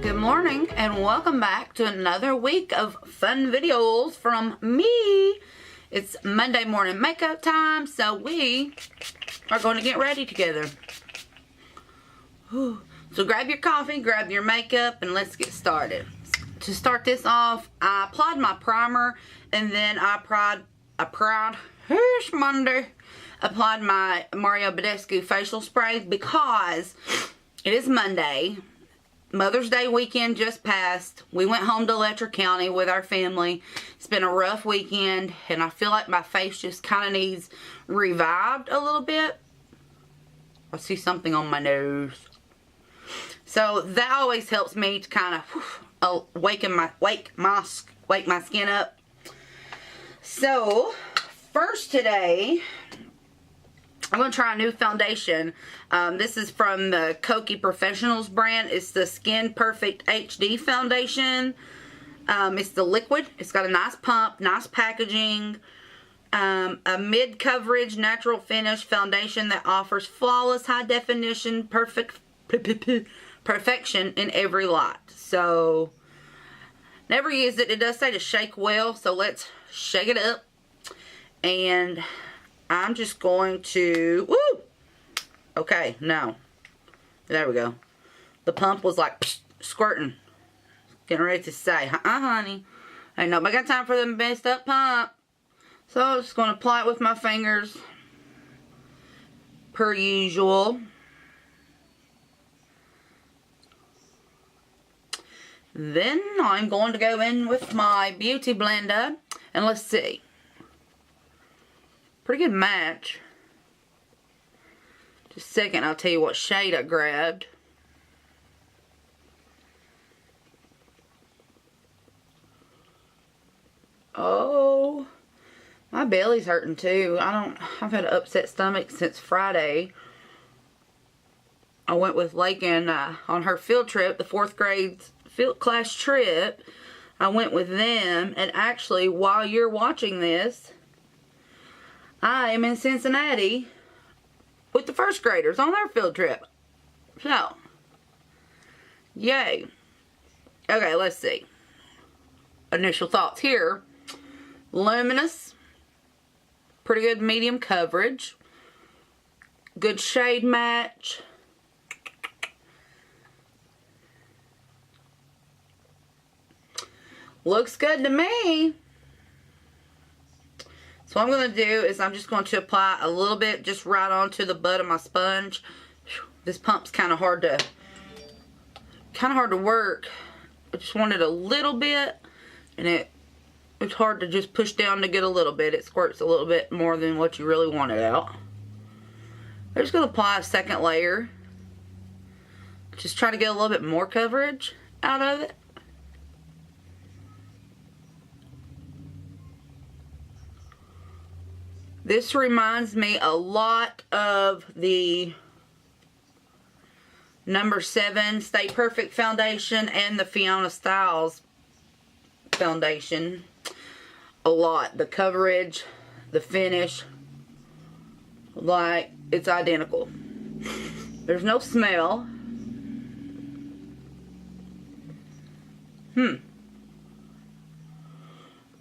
Good morning and welcome back to another week of fun videos from me. It's Monday morning makeup time, so we are going to get ready together. Whew. So grab your coffee, grab your makeup, and let's get started. To start this off, I applied my primer, and then I applied my Mario Badescu facial spray because it is Monday. Mother's Day weekend just passed. We went home to Letcher County with our family. It's been a rough weekend, and I feel like my face just kind of needs revived a little bit. I see something on my nose. So that always helps me to kind of wake my skin up. So first today, I'm going to try a new foundation. This is from the Kokie Professionals brand. It's the Skin Perfect HD foundation. It's the liquid. It's got a nice pump, nice packaging. A mid-coverage natural finish foundation that offers flawless high definition perfection in every light. So, never used it. It does say to shake well, so let's shake it up. And I'm just going to, woo! Okay, no. There we go. The pump was like squirting. Getting ready to say, honey. Ain't nobody got time for the messed up pump. So I'm just going to apply it with my fingers. Per usual. Then I'm going to go in with my beauty blender. And let's see. Pretty good match. Just a second, I'll tell you what shade I grabbed. Oh, my belly's hurting too. I've had an upset stomach since Friday. I went with Leigh on her field trip, the 4th grade field class trip. I went with them, and actually, while you're watching this, I am in Cincinnati with the 1st graders on their field trip. So, yay. Okay, let's see. Initial thoughts here. Luminous. Pretty good medium coverage. Good shade match. Looks good to me. So what I'm going to do is I'm just going to apply a little bit just right onto the butt of my sponge. This pump's kind of hard to work. I just wanted a little bit, and it's hard to just push down to get a little bit. It squirts a little bit more than what you really want it out. I'm just going to apply a second layer. Just try to get a little bit more coverage out of it. This reminds me a lot of the number 7 Stay Perfect foundation and the Fiona Styles foundation. A lot. The coverage, the finish, like it's identical. There's no smell.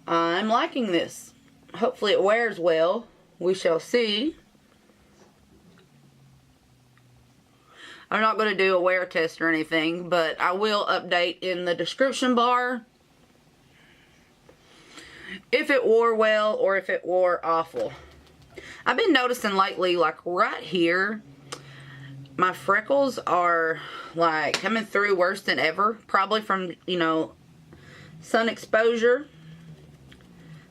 I'm liking this. Hopefully it wears well. We shall see. I'm not going to do a wear test or anything, but I will update in the description bar if it wore well or if it wore awful. I've been noticing lately, like right here, my freckles are like coming through worse than ever. Probably from, you know, sun exposure.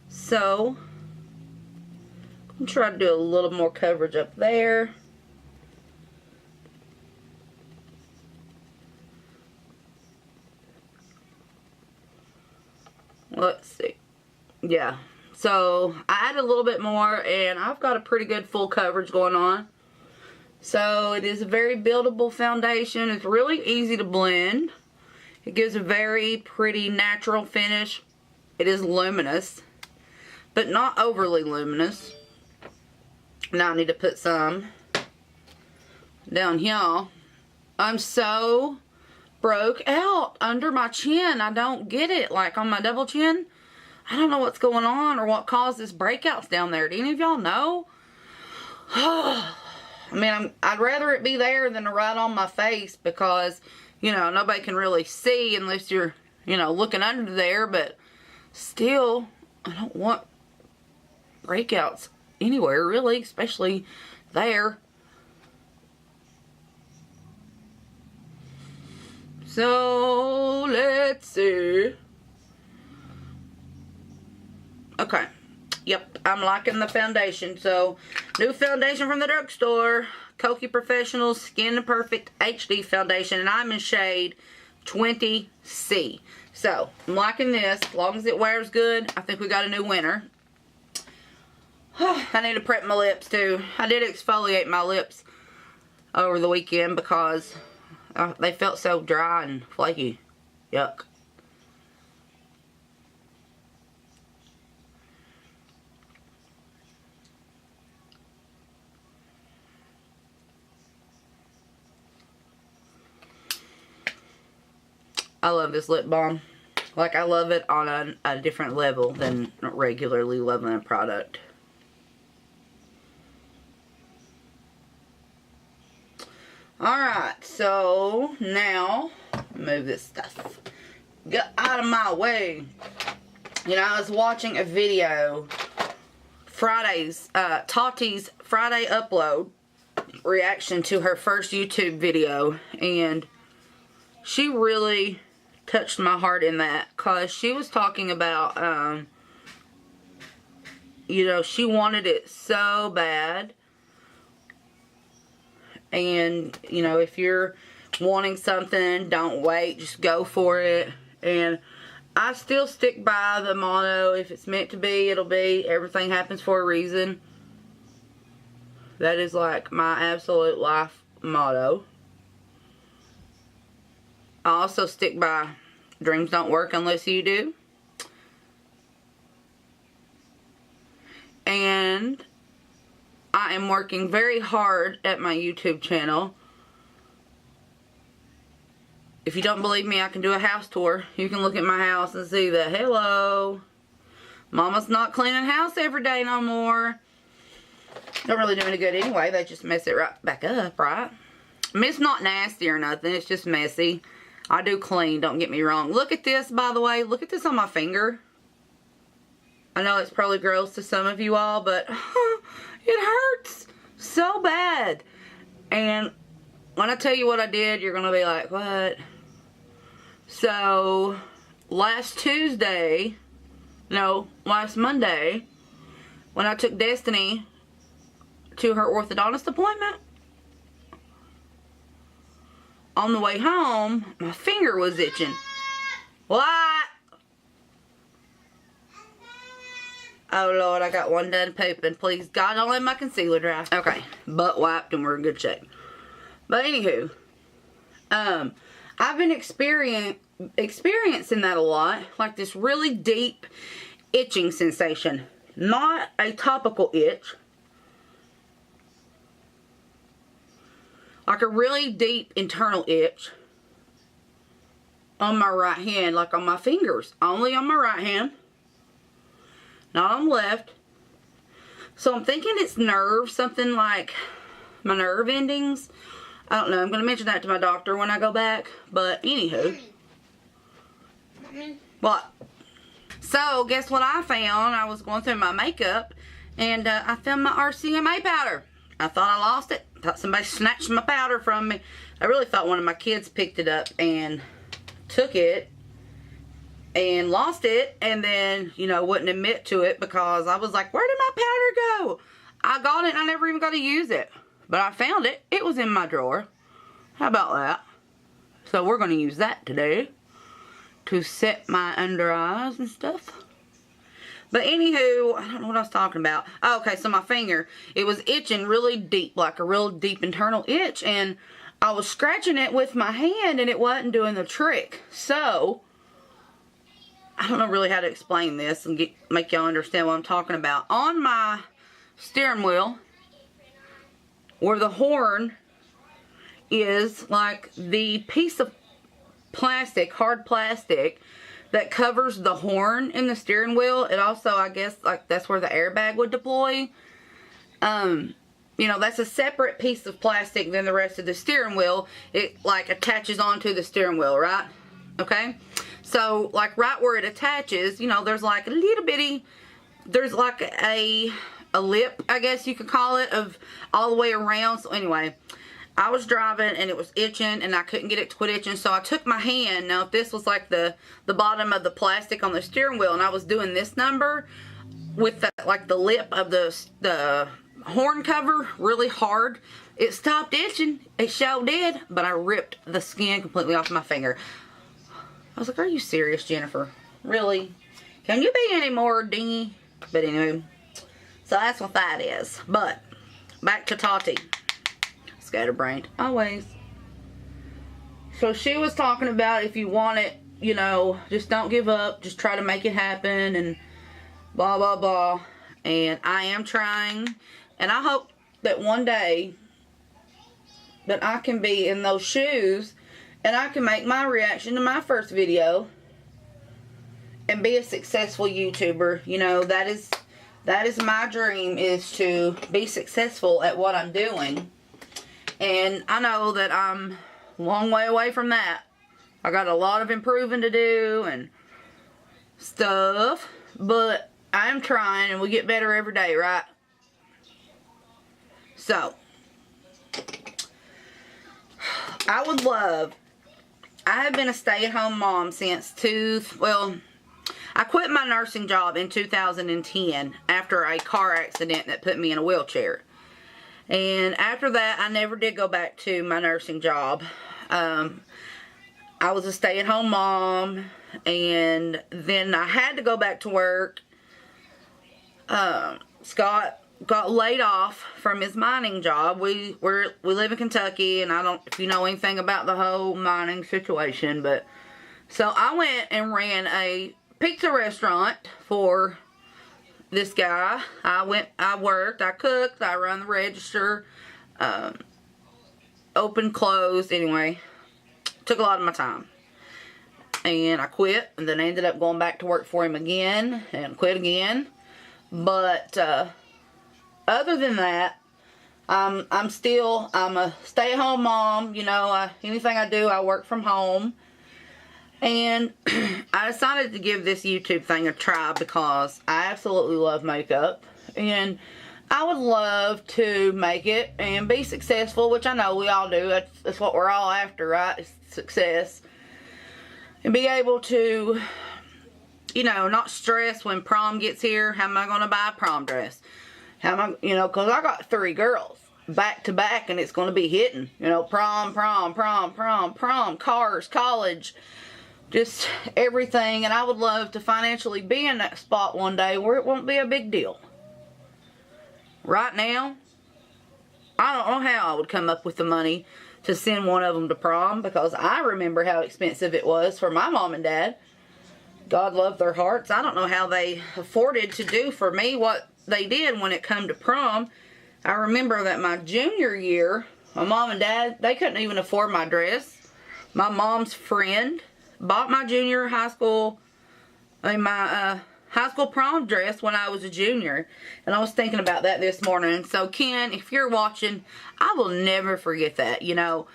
So I'm trying to do a little more coverage up there. Let's see. Yeah. So I added a little bit more, and I've got a pretty good full coverage going on. So it is a very buildable foundation. It's really easy to blend. It gives a very pretty natural finish. It is luminous, but not overly luminous. Now I need to put some down here. I'm so broke out under my chin. I don't get it. Like on my double chin. I don't know what's going on or what caused this breakouts down there. Do any of y'all know? I mean, I'd rather it be there than right on my face because, you know, nobody can really see unless you're, you know, looking under there. But still, I don't want breakouts anywhere, really, especially there. So, let's see. Okay. Yep, I'm liking the foundation. So, new foundation from the drugstore. Kokie Professional Skin Perfect HD Foundation. And I'm in shade 20C. So, I'm liking this. As long as it wears good, I think we got a new winner. I need to prep my lips too. I did exfoliate my lips over the weekend because they felt so dry and flaky. Yuck. I love this lip balm. Like, I love it on a different level than regularly loving a product. Alright, so now, move this stuff. Get out of my way. You know, I was watching a video, Tati's Friday upload, reaction to her first YouTube video, and she really touched my heart in that, because she was talking about, you know, she wanted it so bad. And, you know, if you're wanting something, don't wait. Just go for it. And I still stick by the motto, if it's meant to be, it'll be. Everything happens for a reason. That is like my absolute life motto. I also stick by, dreams don't work unless you do. And I am working very hard at my YouTube channel. If you don't believe me, I can do a house tour. You can look at my house and see that, hello, Mama's not cleaning house every day no more. Don't really do any good anyway. They just mess it right back up, right? I mean, it's not nasty or nothing. It's just messy. I do clean, don't get me wrong. Look at this, by the way. Look at this on my finger. I know it's probably gross to some of you all, but it hurts so bad. And when I tell you what I did, you're going to be like, what? So, last Monday, when I took Destiny to her orthodontist appointment, on the way home, my finger was itching. What? Oh, Lord, I got one done pooping. Please, God, don't let my concealer dry. Okay, butt wiped and we're in good shape. But anywho, I've been experiencing that a lot. Like this really deep itching sensation. Not a topical itch. Like a really deep internal itch. On my right hand, like on my fingers. Only on my right hand. Not on the left. So I'm thinking it's nerve, something like my nerve endings. I don't know. I'm going to mention that to my doctor when I go back. But anywho. What? So guess what I found? I was going through my makeup and I found my RCMA powder. I thought I lost it. Thought somebody snatched my powder from me. I really thought one of my kids picked it up and took it. And lost it, and then, you know, wouldn't admit to it because I was like, where did my powder go? I got it and I never even got to use it. But I found it. It was in my drawer. How about that? So we're going to use that today to set my under eyes and stuff. But anywho, I don't know what I was talking about. Oh, okay, so my finger, it was itching really deep, like a real deep internal itch. And I was scratching it with my hand and it wasn't doing the trick. So I don't know really how to explain this and make y'all understand what I'm talking about. On my steering wheel, where the horn is, like the piece of plastic, hard plastic, that covers the horn in the steering wheel. It also, I guess, like, that's where the airbag would deploy. You know, that's a separate piece of plastic than the rest of the steering wheel. It, like, attaches onto the steering wheel, right? Okay? So, like, right where it attaches, you know, there's like a little bitty, there's like a lip, I guess you could call it, of all the way around. So, anyway, I was driving and it was itching and I couldn't get it to quit itching, so I took my hand. Now, if this was like the bottom of the plastic on the steering wheel and I was doing this number with the, like, the lip of the horn cover really hard, it stopped itching. It sure did, but I ripped the skin completely off my finger. I was like, are you serious, Jennifer? Really? Can you be any more dingy? But anyway, so that's what that is. But back to Tati. Scatterbrained. Always. So she was talking about, if you want it, you know, just don't give up. Just try to make it happen and blah, blah, blah. And I am trying. And I hope that one day that I can be in those shoes and I can make my reaction to my first video and be a successful YouTuber. You know, that is my dream, is to be successful at what I'm doing. And I know that I'm a long way away from that. I got a lot of improving to do and stuff, but I'm trying, and we get better every day, right? So, I would love, I have been a stay-at-home mom since I quit my nursing job in 2010 after a car accident that put me in a wheelchair. And after that, I never did go back to my nursing job. I was a stay-at-home mom, and then I had to go back to work. Scott got laid off from his mining job. We live in Kentucky, and I don't, if you know anything about the whole mining situation, but so I went and ran a pizza restaurant for this guy. I worked, I cooked, I run the register, opened, closed, anyway, took a lot of my time. And I quit, and then I ended up going back to work for him again, and quit again. But, other than that, I'm a stay-at-home mom. You know, anything I do, I work from home. And I decided to give this YouTube thing a try because I absolutely love makeup. And I would love to make it and be successful, which I know we all do. That's what we're all after, right? It's success. And be able to, you know, not stress when prom gets here. How am I going to buy a prom dress? How am I, you know, because I got 3 girls back to back, and it's going to be hitting. You know, prom, cars, college, just everything. And I would love to financially be in that spot one day where it won't be a big deal. Right now, I don't know how I would come up with the money to send one of them to prom, because I remember how expensive it was for my mom and dad. God love their hearts. I don't know how they afforded to do for me what they did when it come to prom. I remember that my junior year, my mom and dad, they couldn't even afford my dress. My mom's friend bought my high school prom dress when I was a junior. And I was thinking about that this morning. So Ken, if you're watching, I will never forget that. You know,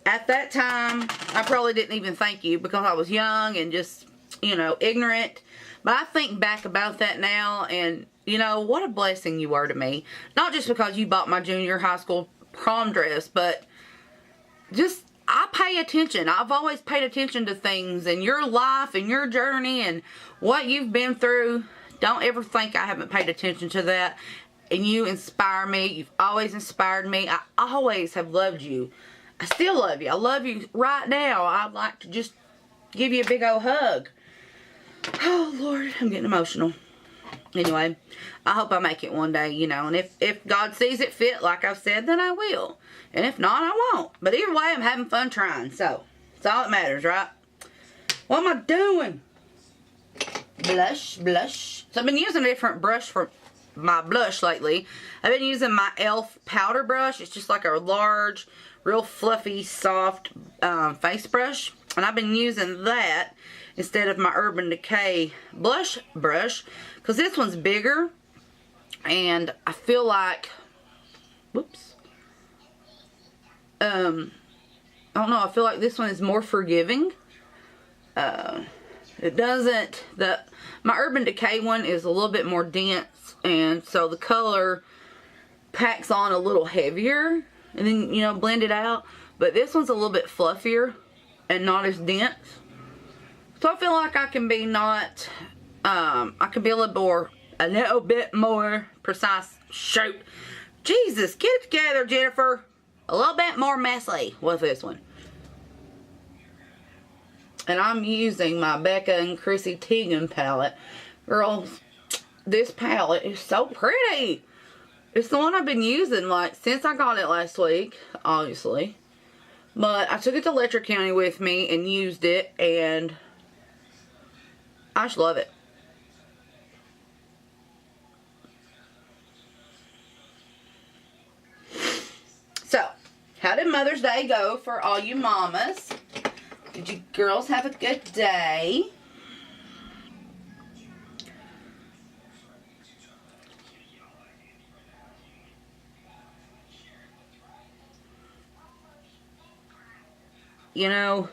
at that time, I probably didn't even thank you because I was young and just, you know, ignorant. But I think back about that now, and, you know, what a blessing you were to me. Not just because you bought my junior high school prom dress, but just, I pay attention. I've always paid attention to things in your life and your journey and what you've been through. Don't ever think I haven't paid attention to that. And you inspire me. You've always inspired me. I always have loved you. I still love you. I love you right now. I'd like to just give you a big old hug. Oh, Lord, I'm getting emotional. Anyway, I hope I make it one day, you know. And if God sees it fit, like I've said, then I will. And if not, I won't. But either way, I'm having fun trying. So, it's all that matters, right? What am I doing? Blush. So, I've been using a different brush for my blush lately. I've been using my e.l.f. powder brush. It's just like a large, real fluffy, soft face brush. And I've been using that instead of my Urban Decay blush brush, because this one's bigger, and I feel like, whoops, I don't know, I feel like this one is more forgiving. It doesn't, my Urban Decay one is a little bit more dense, and so the color packs on a little heavier, and then, you know, blend it out. But this one's a little bit fluffier and not as dense. So I feel like I can be I can be a little bit more precise. Shoot. Jesus, get it together, Jennifer. A little bit more messy with this one. And I'm using my Becca and Chrissy Teigen palette. Girls, this palette is so pretty. It's the one I've been using, like, since I got it last week, obviously. But I took it to Letcher County with me and used it, and I just love it. So, how did Mother's Day go for all you mamas? Did you girls have a good day? You know,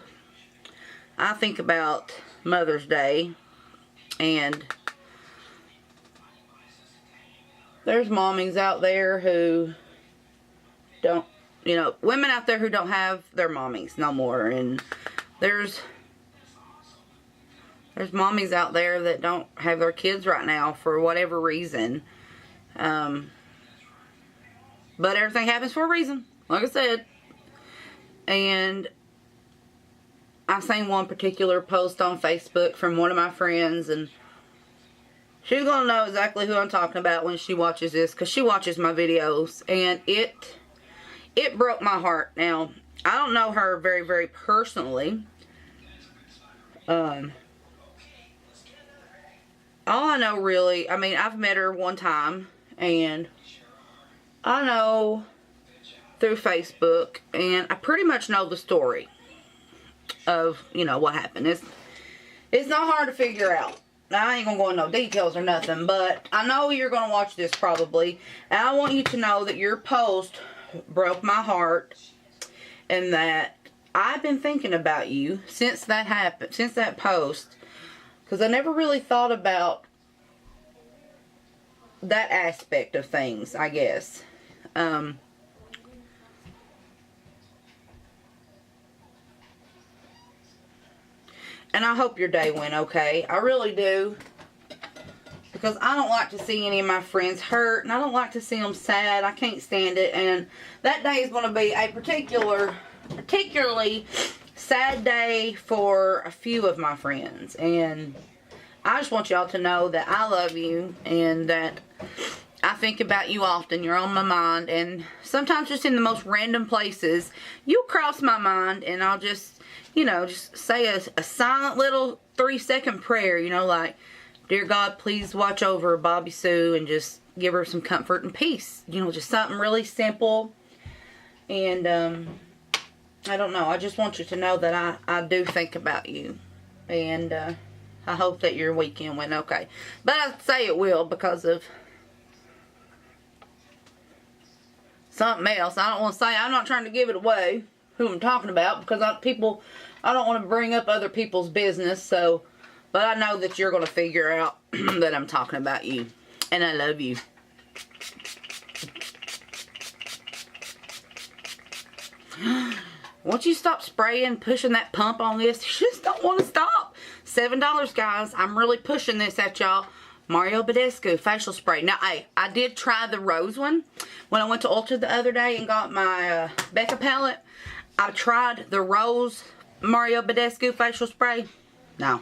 I think about Mother's Day, and there's mommies out there who don't, you know, women out there who don't have their mommies no more, and there's mommies out there that don't have their kids right now for whatever reason. But everything happens for a reason, like I said. And I've seen one particular post on Facebook from one of my friends, and she's going to know exactly who I'm talking about when she watches this, because she watches my videos, and it broke my heart. Now, I don't know her very, very personally. All I know really, I mean, I've met her one time, and I know through Facebook, and I pretty much know the story of, you know, what happened. It's not hard to figure out. Now, I ain't gonna go into no details or nothing, but I know you're gonna watch this probably, and I want you to know that your post broke my heart, and that I've been thinking about you since that happened, since that post, because I never really thought about that aspect of things, I guess. And I hope your day went okay. I really do. Because I don't like to see any of my friends hurt. And I don't like to see them sad. I can't stand it. And that day is going to be a particularly sad day for a few of my friends. And I just want y'all to know that I love you. And that I think about you often. You're on my mind. And sometimes just in the most random places, you'll cross my mind. And I'll just, you know, just say a silent little 3-second prayer, you know, like, dear God, please watch over Bobby Sue and just give her some comfort and peace. You know, just something really simple. And, I don't know. I just want you to know that I do think about you. And, I hope that your weekend went okay. But I'd say it will because of something else. I don't want to say, I'm not trying to give it away who I'm talking about, because I don't want to bring up other people's business, so, but I know that you're going to figure out that I'm talking about you, and I love you. Once you stop spraying, pushing that pump on this, you just don't want to stop. $7, guys. I'm really pushing this at y'all. Mario Badescu facial spray. Now, I did try the rose one when I went to Ulta the other day and got my Becca palette. I tried the rose Mario Badescu facial spray. No.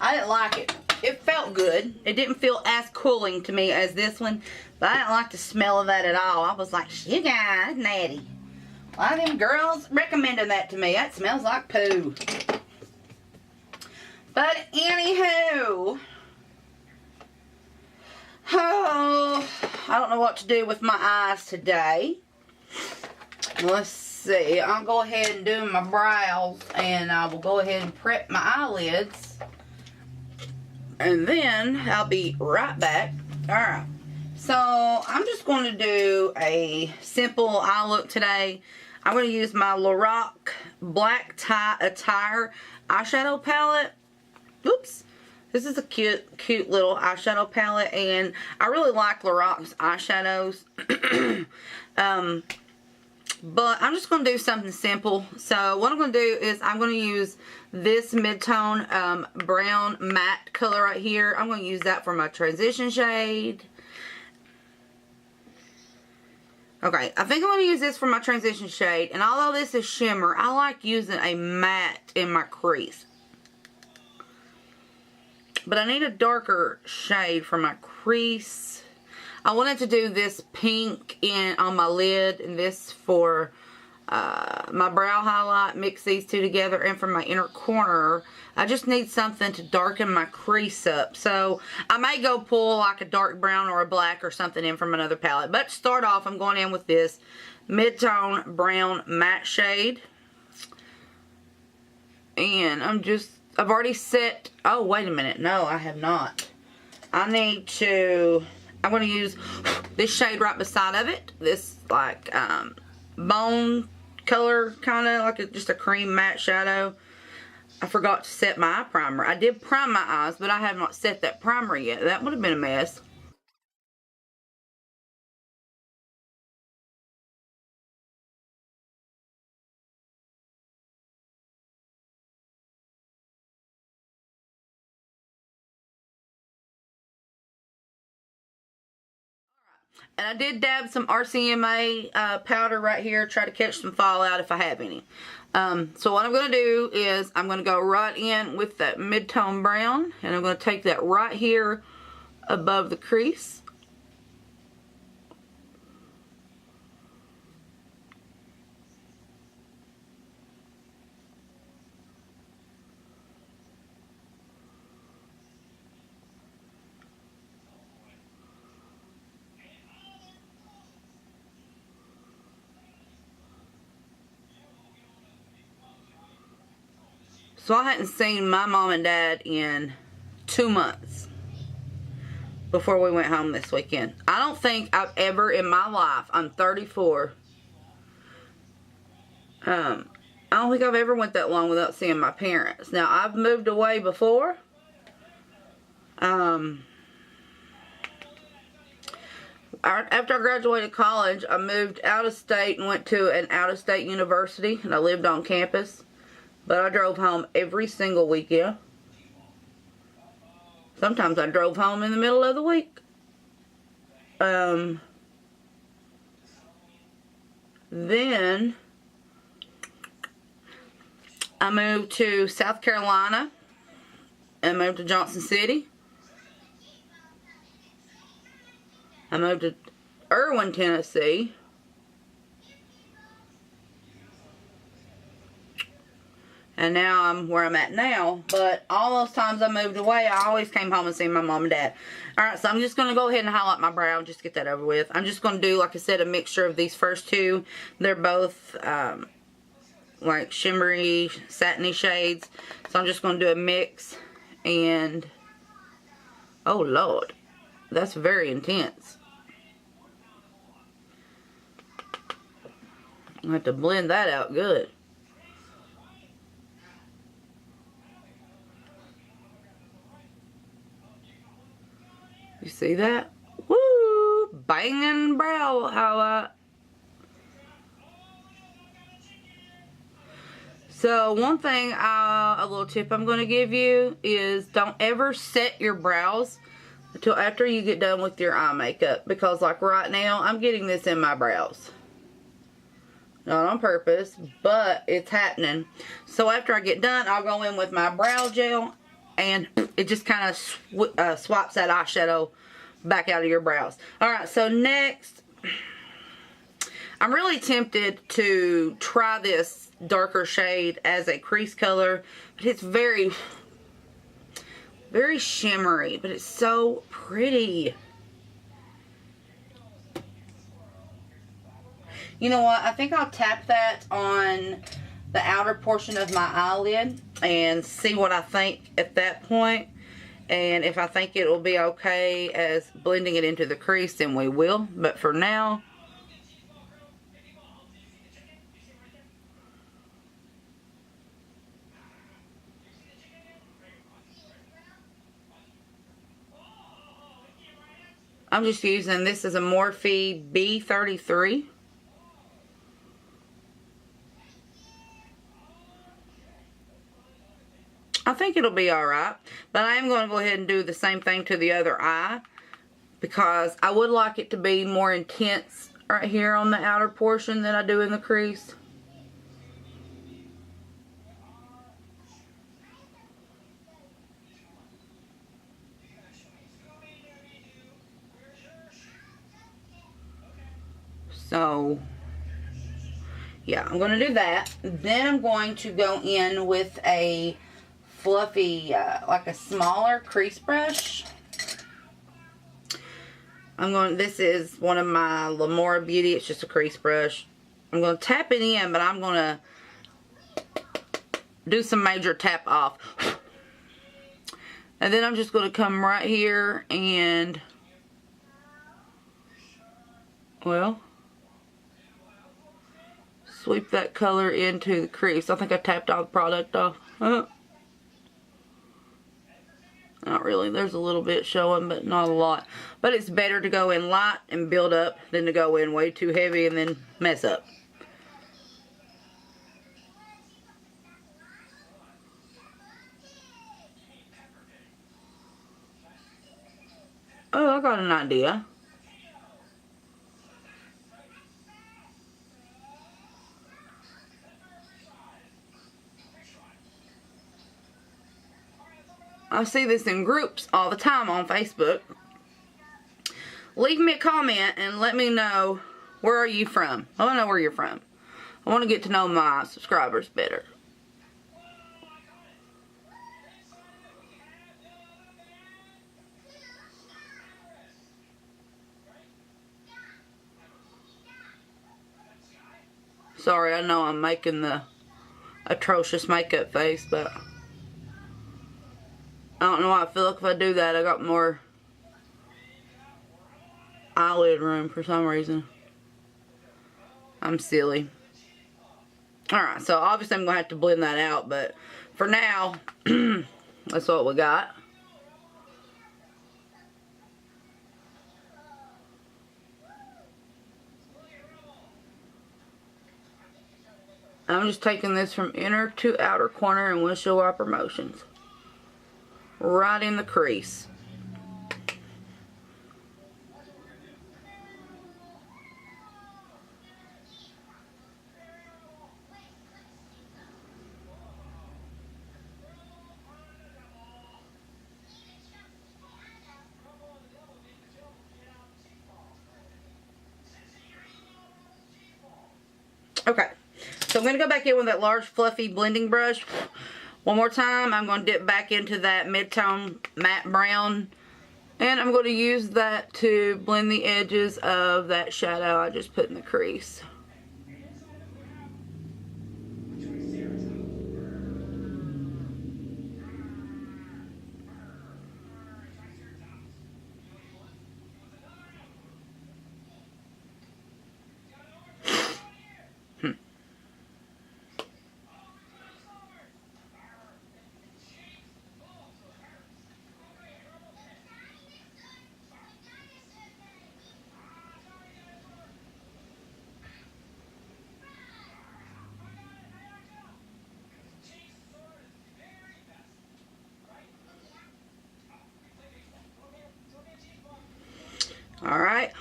I didn't like it. It felt good. It didn't feel as cooling to me as this one. But I didn't like the smell of that at all. I was like, shit, that's natty. Why them girls recommending that to me? That smells like poo. But anywho. Oh, I don't know what to do with my eyes today. Let's see. I'll go ahead and do my brows, and I will go ahead and prep my eyelids. And then I'll be right back. Alright. So, I'm just going to do a simple eye look today. I'm going to use my Lorac Black Tie Attire eyeshadow palette. Oops. This is a cute little eyeshadow palette, and I really like Lorac's eyeshadows. But I'm just going to do something simple. So what I'm going to do is I'm going to use this mid-tone brown matte color right here. I'm going to use that for my transition shade. Okay, I think I'm going to use this for my transition shade. And although this is shimmer, I like using a matte in my crease. But I need a darker shade for my crease. I wanted to do this pink on my lid and this for my brow highlight. Mix these two together, and for my inner corner, I just need something to darken my crease up. So I may go pull like a dark brown or a black or something in from another palette. But to start off, I'm going in with this mid-tone brown matte shade. And I've already set, oh wait a minute, no I have not. I'm going to use this shade right beside of it. This like bone color, kind of like just a cream matte shadow. I forgot to set my eye primer. I did prime my eyes, but I have not set that primer yet. That would have been a mess. And I did dab some RCMA powder right here. Try to catch some fallout if I have any. So what I'm going to do is I'm going to go right in with that mid-tone brown. And I'm going to take that right here above the crease. So I hadn't seen my mom and dad in 2 months before we went home this weekend. I don't think I've ever in my life, I'm 34, I don't think I've ever went that long without seeing my parents. Now, I've moved away before. After I graduated college, I moved out of state and went to an out-of-state university, and I lived on campus. But I drove home every single weekend. Sometimes I drove home in the middle of the week. Then I moved to South Carolina and moved to Johnson City. I moved to Irwin, Tennessee. And now I'm where I'm at now. But all those times I moved away, I always came home and seen my mom and dad. Alright, so I'm just going to go ahead and highlight my brow and just get that over with. I'm just going to do, like I said, a mixture of these first two. They're both like shimmery, satiny shades. So I'm just going to do a mix. And, oh Lord, that's very intense. I have to blend that out good. You see that? Woo! Banging brow highlight. So one thing, a little tip I'm going to give you is don't ever set your brows until after you get done with your eye makeup. Because like right now, I'm getting this in my brows. Not on purpose, but it's happening. So after I get done, I'll go in with my brow gel. And it just kind of swaps that eyeshadow back out of your brows. Alright, so next, I'm really tempted to try this darker shade as a crease color. But it's very, very shimmery. But it's so pretty. You know what? I think I'll tap that on the outer portion of my eyelid and see what I think at that point. And if I think it will be okay as blending it into the crease, then we will. But for now, I'm just using, this is a Morphe B33. I think it'll be alright, but I am going to go ahead and do the same thing to the other eye because I would like it to be more intense right here on the outer portion than I do in the crease. So, yeah, I'm going to do that. Then I'm going to go in with a fluffy, like a smaller crease brush. This is one of my Lamora Beauty. It's just a crease brush. I'm going to tap it in, but I'm going to do some major tap off. And then I'm just going to come right here and, well, sweep that color into the crease. I think I tapped all the product off. Not really. There's a little bit showing, but not a lot. But it's better to go in light and build up than to go in way too heavy and then mess up. Oh, I got an idea. I see this in groups all the time on Facebook. Leave me a comment and let me know, where are you from? I want to know where you're from. I want to get to know my subscribers better. Sorry, I know I'm making the atrocious makeup face, but I don't know why I feel like if I do that, I got more eyelid room for some reason. I'm silly. Alright, so obviously I'm going to have to blend that out, but for now, that's what we got. I'm just taking this from inner to outer corner and windshield wiper motions. Right in the crease. Okay, so I'm going to go back in with that large fluffy blending brush. One more time, I'm going to dip back into that mid-tone matte brown. And I'm going to use that to blend the edges of that shadow I just put in the crease. Alright,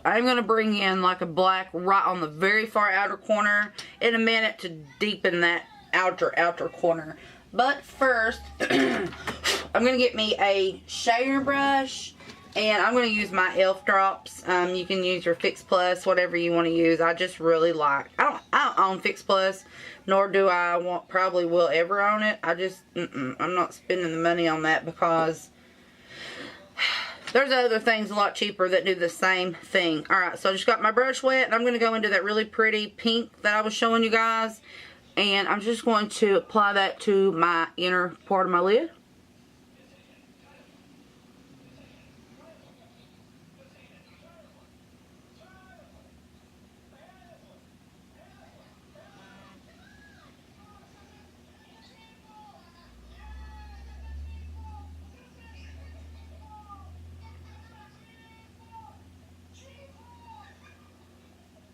I'm going to bring in like a black right on the very far outer corner in a minute to deepen that outer corner. But first, I'm going to get me a shader brush, and I'm going to use my e.l.f. drops. You can use your Fix Plus, whatever you want to use. I just really like, I don't own Fix Plus, nor do I probably will ever own it. I just, I'm not spending the money on that because There's other things a lot cheaper that do the same thing. Alright, so I just got my brush wet, and I'm going to go into that really pretty pink that I was showing you guys. And I'm just going to apply that to my inner part of my lid.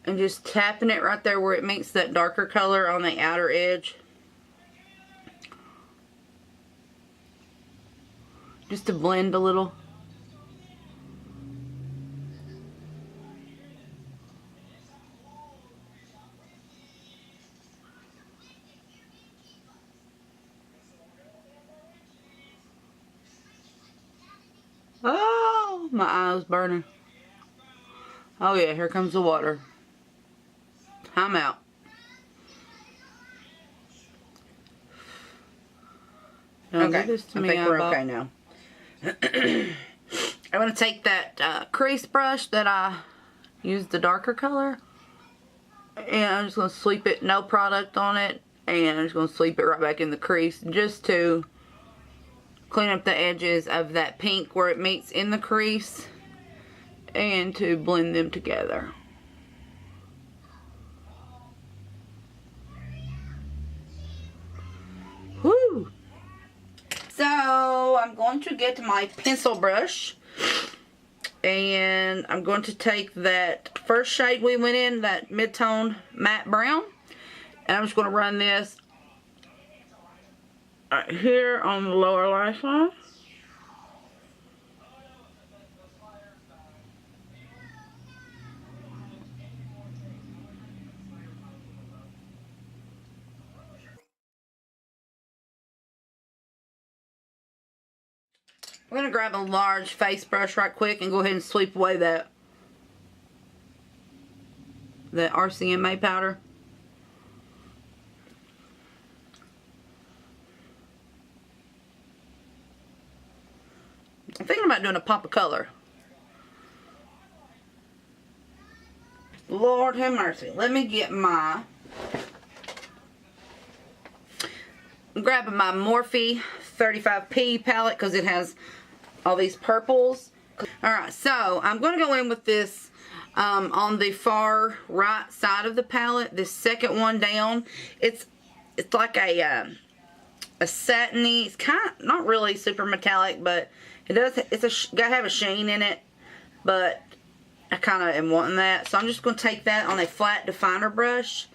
And just tapping it right there where it meets that darker color on the outer edge. Just to blend a little. Oh, my eye's burning. Oh yeah, here comes the water. I'm out. Okay, I think we're okay now. I'm going to take that crease brush that I used the darker color, and I'm just going to sweep it, no product on it, and I'm just going to sweep it right back in the crease just to clean up the edges of that pink where it meets in the crease and to blend them together. Woo! So I'm going to get my pencil brush, and I'm going to take that first shade we went in, that mid-tone matte brown, and I'm just going to run this right here on the lower lash line. I'm going to grab a large face brush right quick and go ahead and sweep away that RCMA powder. I'm thinking about doing a pop of color. Lord have mercy. Let me get my... I'm grabbing my Morphe 35P palette because it has all these purples. Alright, so I'm going to go in with this on the far right side of the palette. This second one down. It's like a satiny, it's kind of not really super metallic, but it's gotta have a sheen in it, but I kind of am wanting that. So I'm just going to take that on a flat definer brush,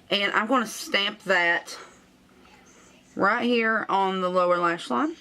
and I'm going to stamp that right here on the lower lash line.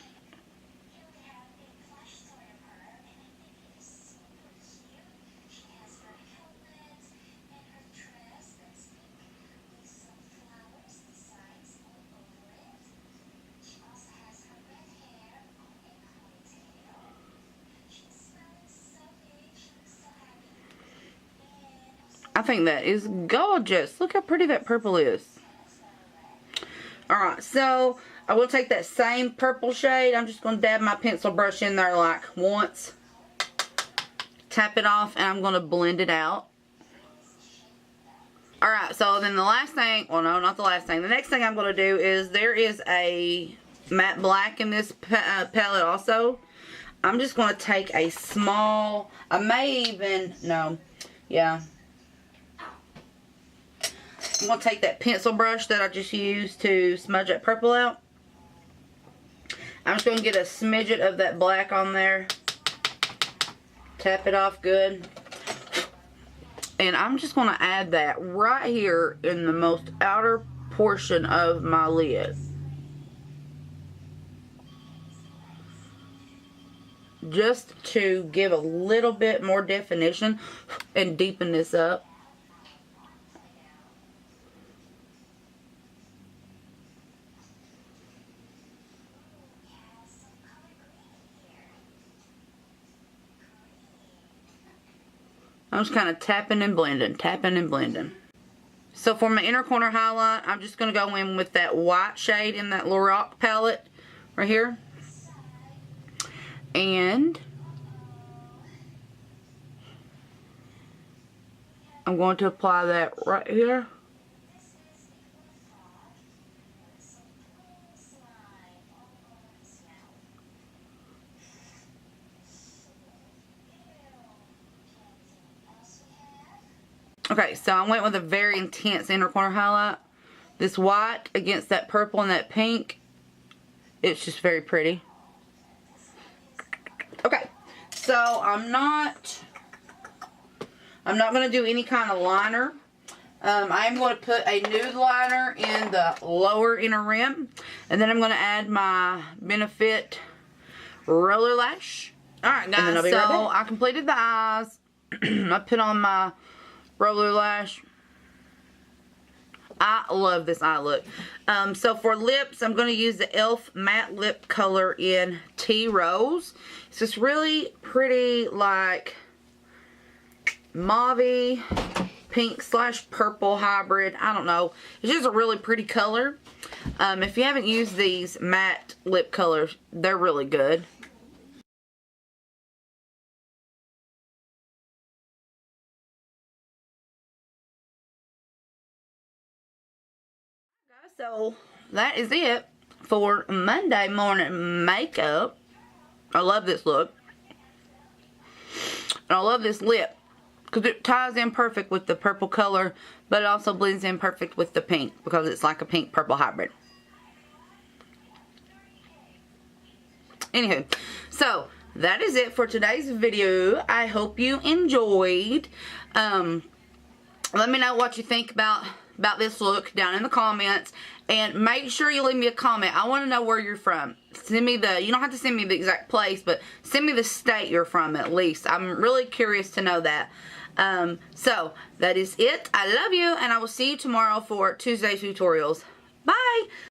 I think that is gorgeous. Look how pretty that purple is. Alright, so I will take that same purple shade. I'm just going to dab my pencil brush in there like once. Tap it off, and I'm going to blend it out. Alright, so then the last thing, well no, not the last thing. The next thing I'm going to do is there is a matte black in this palette also. I'm just going to take a small, I may even, no, yeah. I'm going to take that pencil brush that I just used to smudge that purple out. I'm just going to get a smidget of that black on there. Tap it off good. And I'm just going to add that right here in the most outer portion of my lid. Just to give a little bit more definition and deepen this up. I'm just kind of tapping and blending, tapping and blending. So for my inner corner highlight, I'm just going to go in with that white shade in that Lorac palette right here. And I'm going to apply that right here. Okay, so I went with a very intense inner corner highlight. This white against that purple and that pink. It's just very pretty. Okay, so I'm not going to do any kind of liner. I'm going to put a nude liner in the lower inner rim. And then I'm going to add my Benefit roller lash. Alright guys, so right I completed the eyes. I put on my roller lash. I love this eye look. So for lips, I'm going to use the e.l.f. matte lip color in Tea Rose. It's this really pretty, like, mauve pink / purple hybrid. I don't know. It's just a really pretty color. If you haven't used these matte lip colors, they're really good. So that is it for Monday morning makeup. I love this look. And I love this lip because it ties in perfect with the purple color, but it also blends in perfect with the pink because it's like a pink purple hybrid. Anywho, so that is it for today's video. I hope you enjoyed. Let me know what you think about this look down in the comments, and make sure you leave me a comment. I want to know where you're from. Send me you don't have to send me the exact place, but send me the state you're from at least. I'm really curious to know that. So that is it. I love you, and I will see you tomorrow for Tuesday tutorials. Bye.